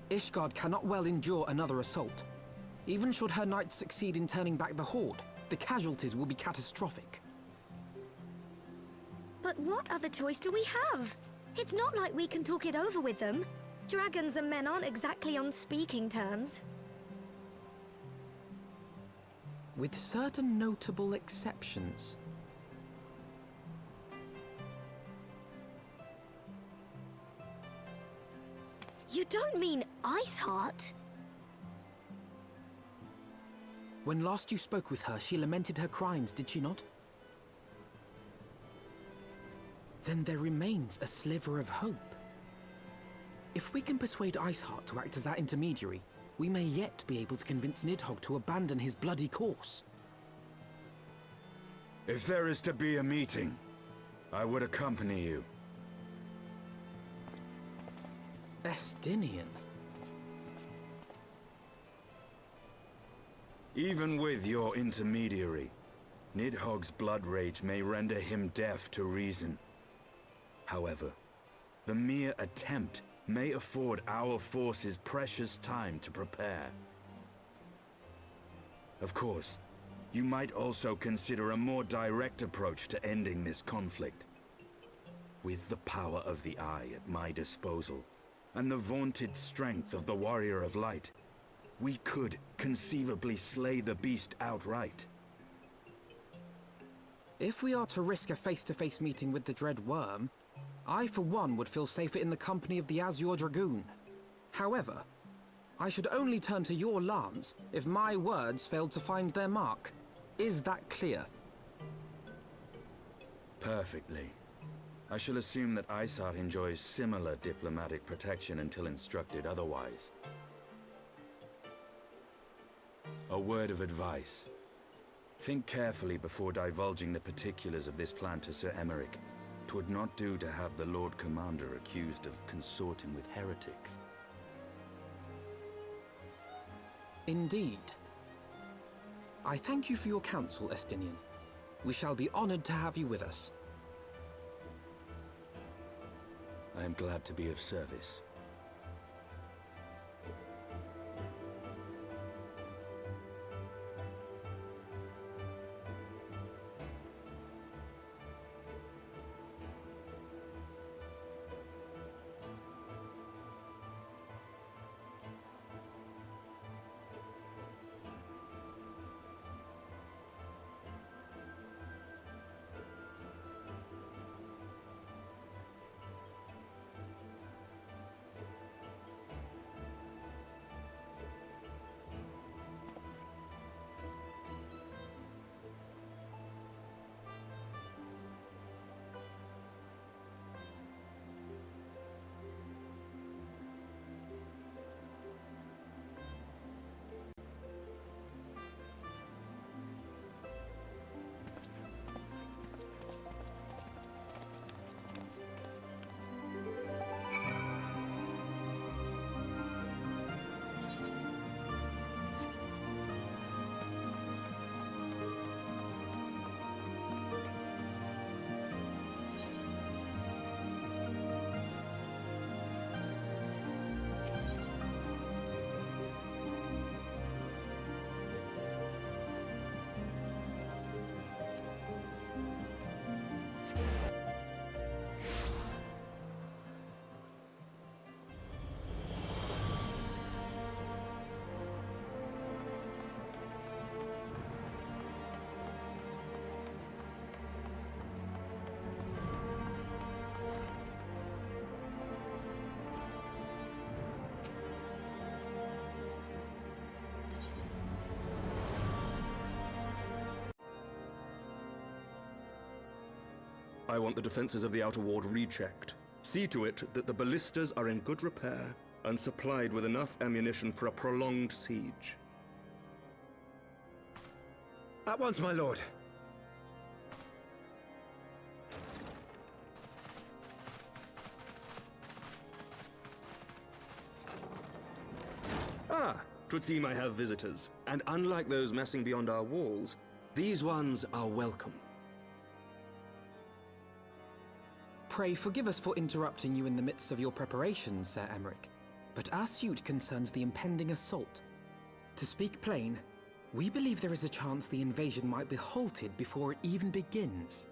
Ishgard cannot well endure another assault. Even should her knights succeed in turning back the Horde, the casualties will be catastrophic. But what other choice do we have? It's not like we can talk it over with them. Dragons and men aren't exactly on speaking terms. With certain notable exceptions. You don't mean Iceheart? When last you spoke with her, she lamented her crimes, did she not? Then there remains a sliver of hope. If we can persuade Iceheart to act as our intermediary, we may yet be able to convince Nidhogg to abandon his bloody course. If there is to be a meeting, I would accompany you. Estinian. Even with your intermediary, Nidhogg's blood rage may render him deaf to reason. However, the mere attempt may afford our forces precious time to prepare. Of course, you might also consider a more direct approach to ending this conflict. With the power of the Eye at my disposal, and the vaunted strength of the Warrior of Light, we could conceivably slay the beast outright. If we are to risk a face-to-face meeting with the Dread Worm, I for one would feel safer in the company of the Azure Dragoon. However, I should only turn to your lance if my words failed to find their mark. Is that clear? Perfectly. I shall assume that Isart enjoys similar diplomatic protection until instructed otherwise. A word of advice. Think carefully before divulging the particulars of this plan to Sir Emeric. 'Twould not do to have the Lord Commander accused of consorting with heretics. Indeed. I thank you for your counsel, Estinian. We shall be honored to have you with us. I am glad to be of service. I want the defenses of the outer ward rechecked. See to it that the ballistas are in good repair and supplied with enough ammunition for a prolonged siege. At once, my lord. Ah, 'twould seem I have visitors. And unlike those messing beyond our walls, these ones are welcome. Pray forgive us for interrupting you in the midst of your preparations, Sir Emeric, but our suit concerns the impending assault. To speak plain, we believe there is a chance the invasion might be halted before it even begins.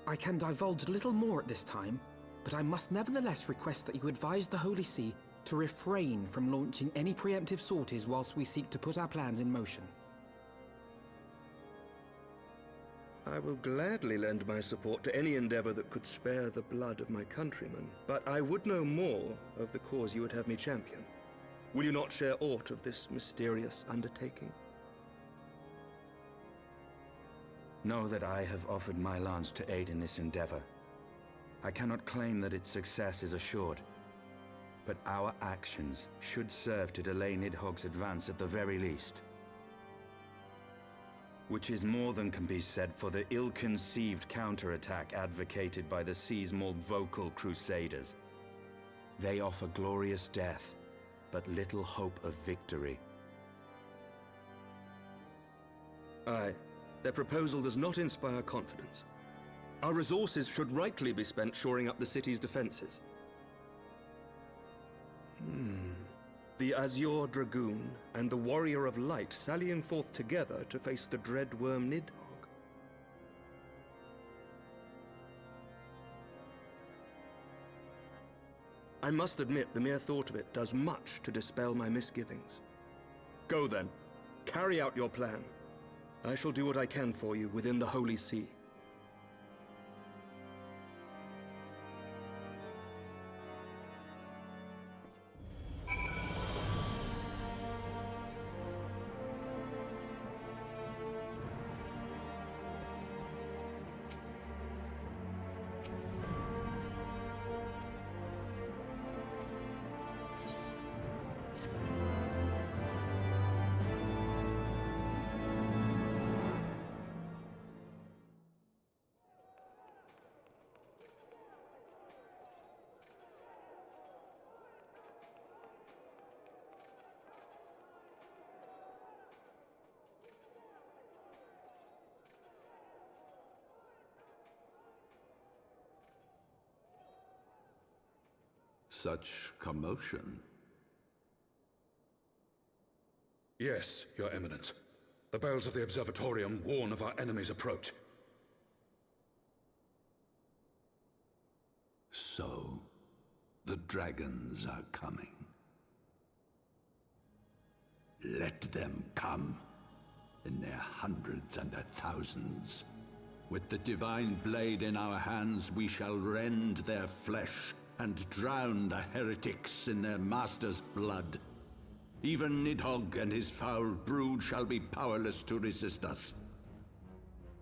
I can divulge little more at this time, but I must nevertheless request that you advise the Holy See to refrain from launching any preemptive sorties whilst we seek to put our plans in motion. I will gladly lend my support to any endeavor that could spare the blood of my countrymen, but I would know more of the cause you would have me champion. Will you not share aught of this mysterious undertaking? Know that I have offered my lance to aid in this endeavor. I cannot claim that its success is assured, but our actions should serve to delay Nidhogg's advance at the very least. Which is more than can be said for the ill-conceived counterattack advocated by the sea's more vocal crusaders. They offer glorious death, but little hope of victory. Aye, their proposal does not inspire confidence. Our resources should rightly be spent shoring up the city's defenses. The Azure Dragoon and the Warrior of Light sallying forth together to face the dread worm Nidhogg. I must admit the mere thought of it does much to dispel my misgivings. Go then, carry out your plan. I shall do what I can for you within the Holy See. Such commotion. Yes, Your Eminence. The bells of the Observatorium warn of our enemy's approach. So, the dragons are coming. Let them come, in their hundreds and their thousands. With the divine blade in our hands, we shall rend their flesh and drown the heretics in their master's blood. Even Nidhogg and his foul brood shall be powerless to resist us.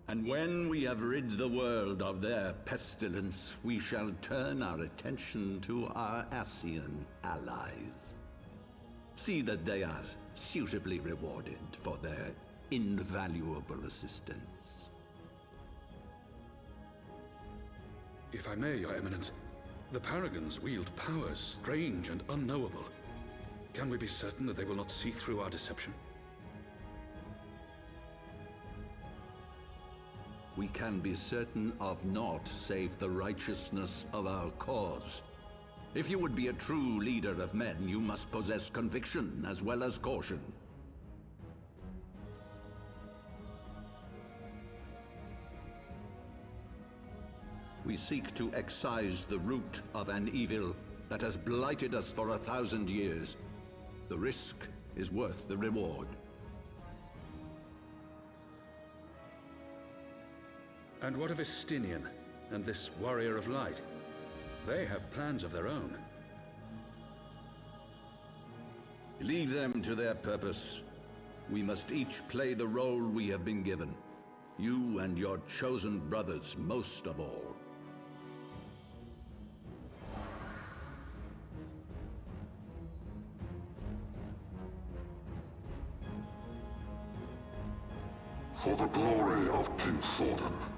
And when we have rid the world of their pestilence, we shall turn our attention to our Ascian allies. See that they are suitably rewarded for their invaluable assistance. If I may, Your Eminence, the Paragons wield powers strange and unknowable. Can we be certain that they will not see through our deception? We can be certain of naught save the righteousness of our cause. If you would be a true leader of men, you must possess conviction as well as caution. We seek to excise the root of an evil that has blighted us for 1,000 years. The risk is worth the reward. And what of Estinian and this Warrior of Light? They have plans of their own. Leave them to their purpose. We must each play the role we have been given. You and your chosen brothers most of all. For the glory of King Thordan.